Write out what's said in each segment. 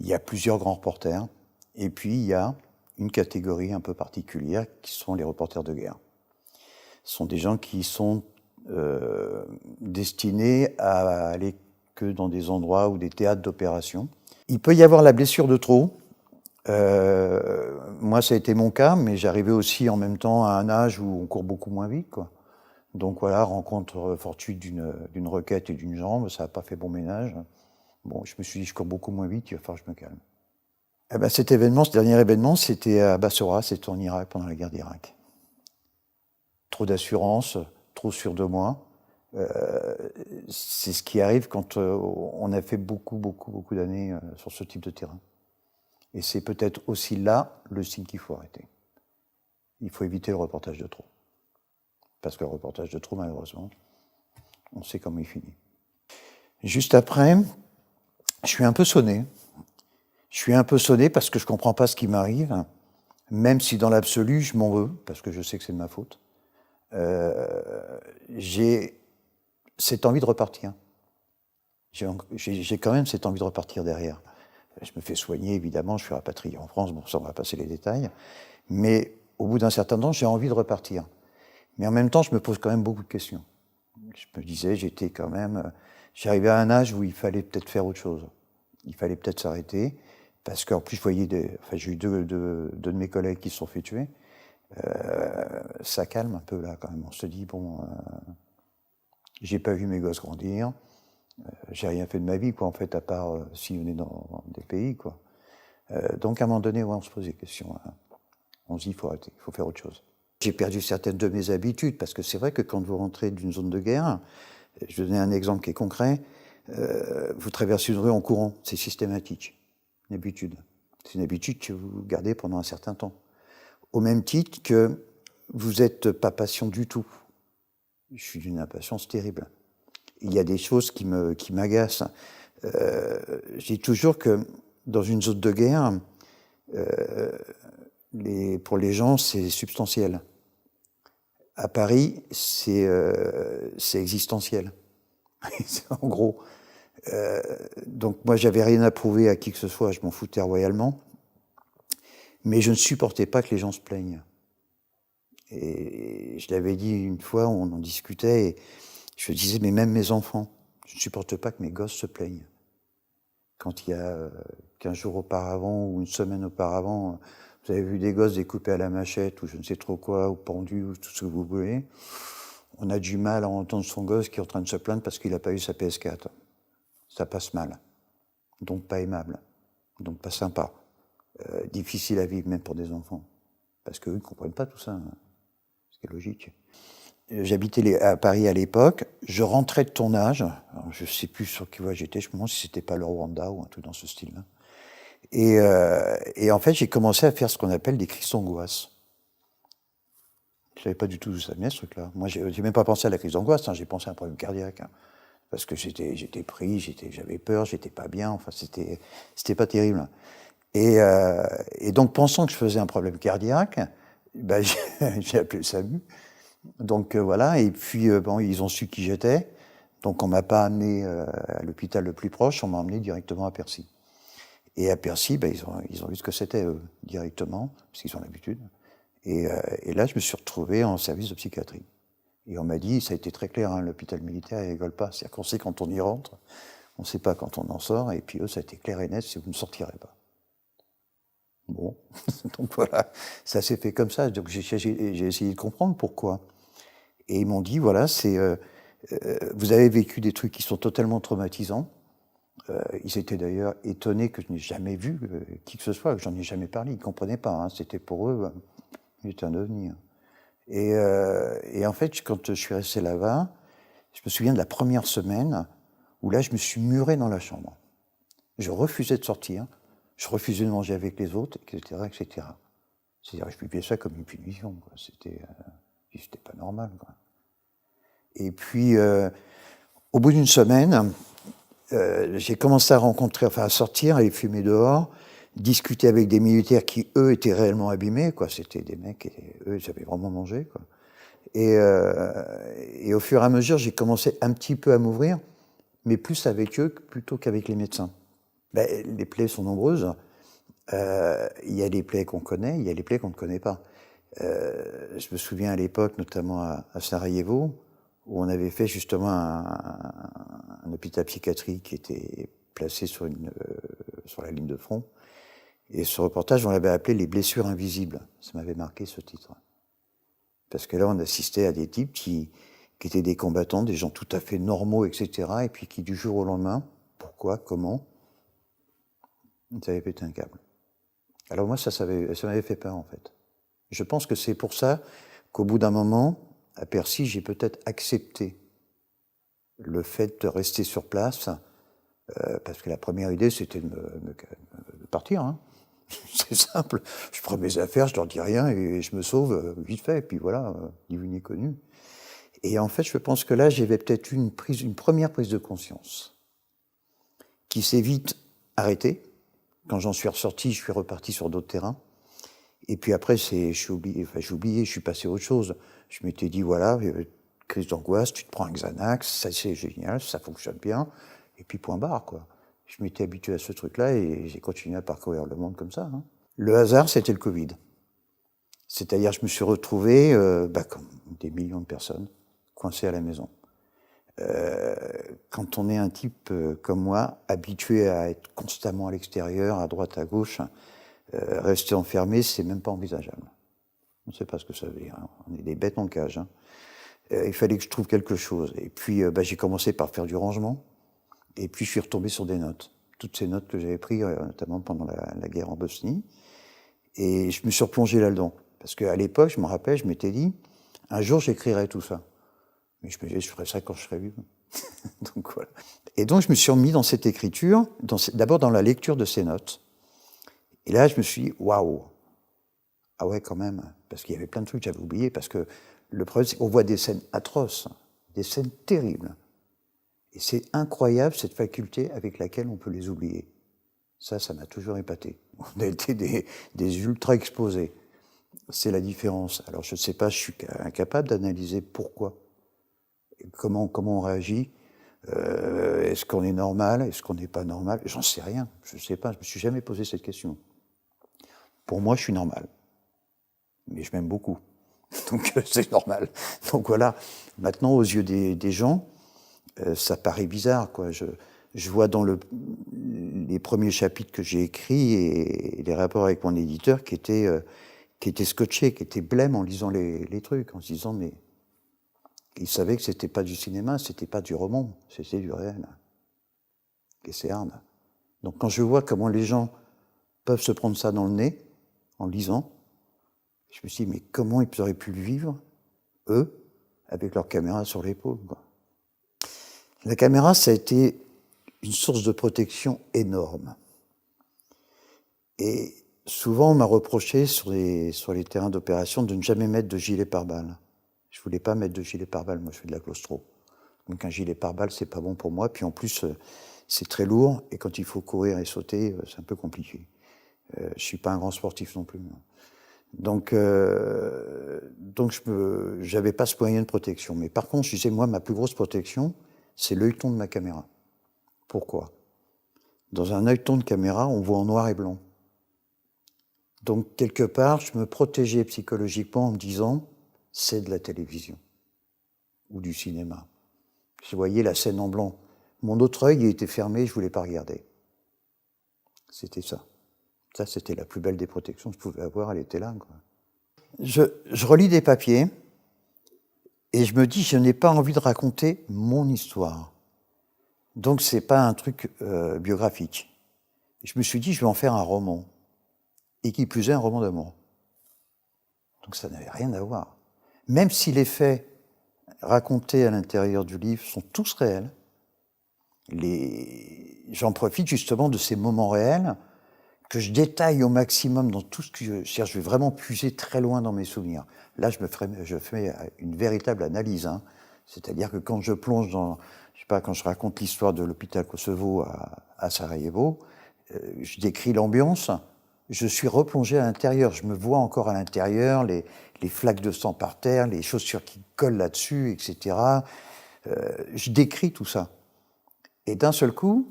Il y a plusieurs grands reporters, et puis il y a une catégorie un peu particulière qui sont les reporters de guerre. Ce sont des gens qui sont destinés à aller que dans des endroits ou des théâtres d'opération. Il peut y avoir la blessure de trop. Moi, ça a été mon cas, mais j'arrivais aussi en même temps à un âge où on court beaucoup moins vite, quoi. Donc voilà, rencontre fortuite d'une requête et d'une jambe, ça n'a pas fait bon ménage. Bon, je me suis dit, je cours beaucoup moins vite, il va falloir que je me calme. Eh ben, cet événement, ce dernier événement, c'était à Bassora, c'était en Irak, pendant la guerre d'Irak. Trop d'assurance, trop sûr de moi. C'est ce qui arrive quand on a fait beaucoup d'années sur ce type de terrain. Et c'est peut-être aussi là le signe qu'il faut arrêter. Il faut éviter le reportage de trop. Parce que le reportage de trop, malheureusement, on sait comment il finit. Juste après, je suis un peu sonné. Je suis un peu sonné parce que je ne comprends pas ce qui m'arrive, même si dans l'absolu, je m'en veux, parce que je sais que c'est de ma faute. J'ai cette envie de repartir. J'ai quand même cette envie de repartir derrière. Je me fais soigner, évidemment, je suis rapatrié en France, bon, ça, on va passer les détails. Mais au bout d'un certain temps, j'ai envie de repartir. Mais en même temps, je me pose quand même beaucoup de questions. Je me disais, j'arrivais à un âge où il fallait peut-être faire autre chose. Il fallait peut-être s'arrêter, parce qu'en plus, je voyais j'ai eu deux de mes collègues qui se sont fait tuer. Ça calme un peu là, quand même. On se dit, bon, j'ai pas vu mes gosses grandir, j'ai rien fait de ma vie, quoi, en fait, à part sillonner dans des pays, quoi. Donc, à un moment donné, ouais, on se pose des questions. Hein. On se dit, il faut arrêter, il faut faire autre chose. J'ai perdu certaines de mes habitudes, parce que c'est vrai que quand vous rentrez d'une zone de guerre, je vais donner un exemple qui est concret, vous traversez une rue en courant, c'est systématique, une habitude. C'est une habitude que vous gardez pendant un certain temps. Au même titre que vous n'êtes pas patient du tout. Je suis d'une impatience terrible. Il y a des choses qui m'agacent. Je dis toujours que dans une zone de guerre, pour les gens, c'est substantiel. À Paris, c'est existentiel. En gros. Donc moi, j'avais rien à prouver à qui que ce soit, je m'en foutais royalement. Mais je ne supportais pas que les gens se plaignent. Et je l'avais dit une fois, on en discutait, et je disais, mais même mes enfants, je ne supporte pas que mes gosses se plaignent. Quand il y a 15 jours auparavant ou une semaine auparavant, vous avez vu des gosses découpés à la machette ou je ne sais trop quoi, ou pendus, ou tout ce que vous voulez, on a du mal à entendre son gosse qui est en train de se plaindre parce qu'il n'a pas eu sa PS4. Ça passe mal. Donc pas aimable. Donc pas sympa. Difficile à vivre même pour des enfants. Parce qu'eux ne comprennent pas tout ça. Hein. Ce qui est logique. J'habitais à Paris à l'époque, je rentrais de tournage, alors je ne sais plus sur quelle voie j'étais, je me demande si c'était pas le Rwanda ou un truc dans ce style-là. Et en fait, j'ai commencé à faire ce qu'on appelle des crises d'angoisse. Je ne savais pas du tout d'où ça venait, ce truc-là. Moi, j'ai même pas pensé à la crise d'angoisse, hein, j'ai pensé à un problème cardiaque. Hein, parce que j'étais pris, j'avais peur, j'étais pas bien, enfin, c'était pas terrible. Et donc, pensant que je faisais un problème cardiaque, ben, j'ai appelé le SAMU. Donc voilà, et puis bon, ils ont su qui j'étais, donc on m'a pas amené à l'hôpital le plus proche, on m'a emmené directement à Percy. Et à Percy, ben, ils ont vu ce que c'était eux, directement, parce qu'ils ont l'habitude. Et là, je me suis retrouvé en service de psychiatrie. Et on m'a dit, ça a été très clair, hein, l'hôpital militaire, il rigole pas, c'est-à-dire qu'on sait quand on y rentre, on sait pas quand on en sort, et puis eux, ça a été clair et net, c'est vous ne sortirez pas. Bon, donc voilà, ça s'est fait comme ça, donc j'ai essayé de comprendre pourquoi. Et ils m'ont dit, voilà, vous avez vécu des trucs qui sont totalement traumatisants. Ils étaient d'ailleurs étonnés que je n'ai jamais vu qui que ce soit, que j'en ai jamais parlé. Ils ne comprenaient pas. Hein, c'était pour eux, j'étais un ovni. Et en fait, quand je suis resté là-bas, je me souviens de la première semaine où là, je me suis muré dans la chambre. Je refusais de sortir, je refusais de manger avec les autres, etc., etc. C'est-à-dire, je vivais ça comme une punition. Quoi. C'était pas normal. Quoi. Et puis, au bout d'une semaine, j'ai commencé à sortir, aller fumer dehors, discuter avec des militaires qui, eux, étaient réellement abîmés, quoi. C'était des mecs, eux, ils avaient vraiment mangé, quoi. Et au fur et à mesure, j'ai commencé un petit peu à m'ouvrir, mais plus avec eux plutôt qu'avec les médecins. Les plaies sont nombreuses. Il y a des plaies qu'on connaît, il y a des plaies qu'on ne connaît pas. Je me souviens à l'époque, notamment à Sarajevo, où on avait fait justement un hôpital psychiatrique qui était placé sur la ligne de front. Et ce reportage, on l'avait appelé « Les blessures invisibles ». Ça m'avait marqué, ce titre. Parce que là, on assistait à des types qui étaient des combattants, des gens tout à fait normaux, etc., et puis qui, du jour au lendemain, pourquoi, comment, ils avaient pété un câble. Alors moi, ça m'avait fait peur, en fait. Je pense que c'est pour ça qu'au bout d'un moment, à Percy, j'ai peut-être accepté le fait de rester sur place, parce que la première idée, c'était de partir. Hein. C'est simple. Je prends mes affaires, je leur dis rien et je me sauve vite fait. Et puis voilà, ni vu ni connu. Et en fait, je pense que là, j'avais peut-être eu une première prise de conscience qui s'est vite arrêtée. Quand j'en suis ressorti, je suis reparti sur d'autres terrains. Et puis après, j'ai oublié, je suis passé à autre chose. Je m'étais dit, voilà, crise d'angoisse, tu te prends un Xanax, ça c'est génial, ça fonctionne bien, et puis point barre, quoi. Je m'étais habitué à ce truc-là et j'ai continué à parcourir le monde comme ça. Hein. Le hasard, c'était le Covid. C'est-à-dire, je me suis retrouvé, comme des millions de personnes, coincé à la maison. Quand on est un type comme moi, habitué à être constamment à l'extérieur, à droite, à gauche, rester enfermé, c'est même pas envisageable. On ne sait pas ce que ça veut dire. Hein. On est des bêtes en cage. Hein. Il fallait que je trouve quelque chose. Et puis, j'ai commencé par faire du rangement. Et puis, je suis retombé sur des notes. Toutes ces notes que j'avais prises, notamment pendant la guerre en Bosnie. Et je me suis replongé là-dedans. Parce qu'à l'époque, je me rappelle, je m'étais dit, un jour, j'écrirai tout ça. Mais je me disais, je ferai ça quand je serai vieux. Donc, voilà. Et donc, je me suis remis dans cette écriture, d'abord dans la lecture de ces notes. Et là, je me suis dit, waouh! Ah ouais, quand même. Parce qu'il y avait plein de trucs que j'avais oubliés. Parce que le problème, c'est qu'on voit des scènes atroces, des scènes terribles. Et c'est incroyable, cette faculté avec laquelle on peut les oublier. Ça m'a toujours épaté. On a été des ultra exposés. C'est la différence. Alors, je ne sais pas, je suis incapable d'analyser pourquoi. Comment on réagit. Est-ce qu'on est normal? Est-ce qu'on n'est pas normal? J'en sais rien. Je ne sais pas. Je ne me suis jamais posé cette question. Pour moi, je suis normal. Mais je m'aime beaucoup. Donc, c'est normal. Donc, voilà. Maintenant, aux yeux des gens, ça paraît bizarre, quoi. Je vois dans les premiers chapitres que j'ai écrits et les rapports avec mon éditeur qui étaient scotchés, qui étaient blêmes en lisant les trucs, en se disant, mais ils savaient que c'était pas du cinéma, c'était pas du roman, c'était du réel. Et c'est hard. Donc quand je vois comment les gens peuvent se prendre ça dans le nez, en lisant, je me suis dit, mais comment ils auraient pu le vivre, eux, avec leur caméra sur l'épaule, quoi. La caméra, ça a été une source de protection énorme. Et souvent, on m'a reproché sur les terrains d'opération de ne jamais mettre de gilet pare-balles. Je voulais pas mettre de gilet pare-balles, moi je fais de la claustro. Donc un gilet pare-balles, c'est pas bon pour moi. Puis en plus, c'est très lourd et quand il faut courir et sauter, c'est un peu compliqué. Je suis pas un grand sportif non plus. Donc j'avais pas ce moyen de protection. Mais par contre, je disais, moi, ma plus grosse protection, c'est l'œilleton de ma caméra. Pourquoi? Dans un œilleton de caméra, on voit en noir et blanc. Donc, quelque part, je me protégeais psychologiquement en me disant, c'est de la télévision ou du cinéma. Je voyais la scène en blanc. Mon autre œil était fermé, je ne voulais pas regarder. C'était ça. Ça, c'était la plus belle des protections que je pouvais avoir, elle était là, quoi. Je relis des papiers et je me dis, je n'ai pas envie de raconter mon histoire. Donc, c'est pas un truc biographique. Je me suis dit, je vais en faire un roman. Et qui plus est, un roman d'amour. Donc, ça n'avait rien à voir. Même si les faits racontés à l'intérieur du livre sont tous réels, j'en profite justement de ces moments réels que je détaille au maximum dans tout ce que je vais vraiment puiser très loin dans mes souvenirs. Là, je fais une véritable analyse. Hein. C'est-à-dire que quand je plonge quand je raconte l'histoire de l'hôpital Kosovo à Sarajevo, je décris l'ambiance, je suis replongé à l'intérieur. Je me vois encore à l'intérieur, les flaques de sang par terre, les chaussures qui collent là-dessus, etc. Je décris tout ça. Et d'un seul coup,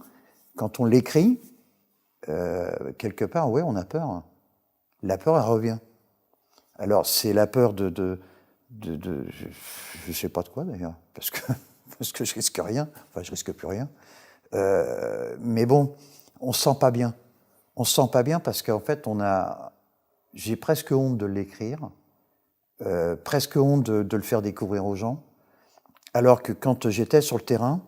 quand on l'écrit, quelque part, ouais, on a peur. La peur, elle revient. Alors, c'est la peur je sais pas de quoi d'ailleurs, parce que je risque rien, enfin je risque plus rien. Mais bon, on se sent pas bien. On se sent pas bien parce qu'en fait, j'ai presque honte de l'écrire, presque honte de le faire découvrir aux gens, alors que quand j'étais sur le terrain,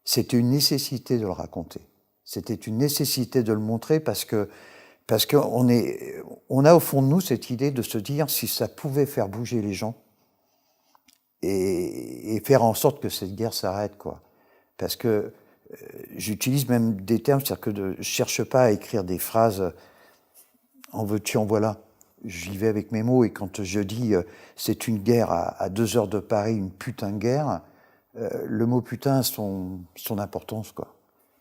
c'était une nécessité de le raconter. C'était une nécessité de le montrer parce qu'on on a au fond de nous cette idée de se dire si ça pouvait faire bouger les gens et faire en sorte que cette guerre s'arrête, quoi. Parce que j'utilise même des termes, c'est-à-dire que je cherche pas à écrire des phrases en veux-tu, en voilà. J'y vais avec mes mots et quand je dis c'est une guerre à 2 heures de Paris, une putain de guerre, le mot putain a son importance, quoi.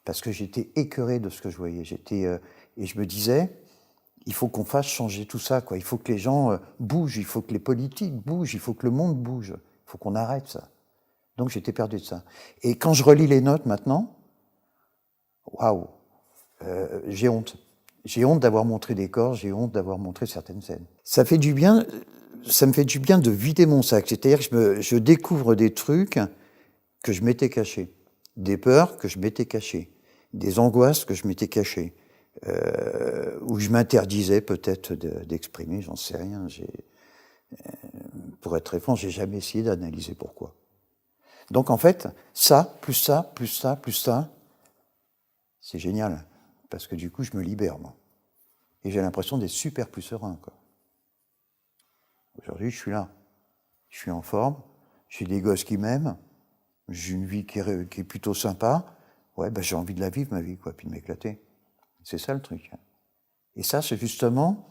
Parce que j'étais écœuré de ce que je voyais. Et je me disais, il faut qu'on fasse changer tout ça, quoi. Il faut que les gens bougent, il faut que les politiques bougent, il faut que le monde bouge. Il faut qu'on arrête ça. Donc j'étais perdu de ça. Et quand je relis les notes maintenant, waouh, j'ai honte. J'ai honte d'avoir montré des corps, j'ai honte d'avoir montré certaines scènes. Ça me fait du bien de vider mon sac. C'est-à-dire que je découvre des trucs que je m'étais cachés, des peurs que je m'étais cachées, des angoisses que je m'étais cachées, où je m'interdisais peut-être d'exprimer, j'en sais rien. Pour être très franc, j'ai jamais essayé d'analyser pourquoi. Donc en fait, ça, plus ça, plus ça, plus ça, c'est génial. Parce que du coup, je me libère, moi. Et j'ai l'impression d'être super plus serein, quoi. Aujourd'hui, je suis là. Je suis en forme. J'ai des gosses qui m'aiment. J'ai une vie qui est plutôt sympa. Ouais, ben, j'ai envie de la vivre, ma vie, quoi, puis de m'éclater. C'est ça, le truc. Et ça, c'est justement...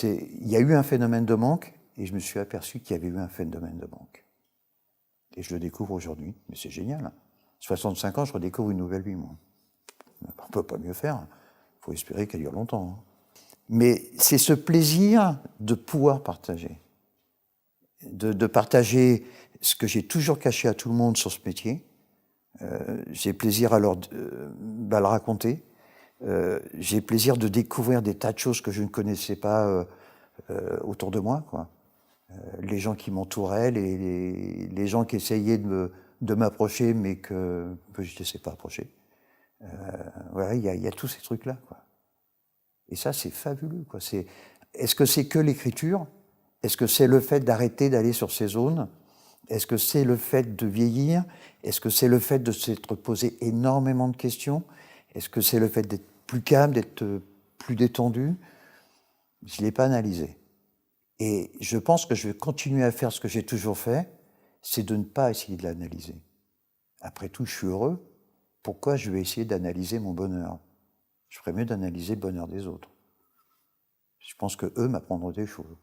Il y a eu un phénomène de manque, et je me suis aperçu qu'il y avait eu un phénomène de manque. Et je le découvre aujourd'hui. Mais c'est génial. 65 ans, je redécouvre une nouvelle vie, moi. On ne peut pas mieux faire. Il faut espérer qu'elle dure longtemps. Mais c'est ce plaisir de pouvoir partager. De partager ce que j'ai toujours caché à tout le monde sur ce métier. J'ai plaisir à le raconter. J'ai plaisir de découvrir des tas de choses que je ne connaissais pas autour de moi, quoi. Les gens qui m'entouraient, les gens qui essayaient de m'approcher, mais que je ne laissais pas approcher. Voilà, il y a tous ces trucs-là, quoi. Et ça, c'est fabuleux, quoi. Est-ce que c'est que l'écriture? Est-ce que c'est le fait d'arrêter d'aller sur ces zones? Est-ce que c'est le fait de vieillir? Est-ce que c'est le fait de s'être posé énormément de questions? Est-ce que c'est le fait d'être plus calme, d'être plus détendu? Je ne l'ai pas analysé. Et je pense que je vais continuer à faire ce que j'ai toujours fait, c'est de ne pas essayer de l'analyser. Après tout, je suis heureux. Pourquoi je vais essayer d'analyser mon bonheur? Je ferais mieux d'analyser le bonheur des autres. Je pense qu'eux m'apprendront des choses.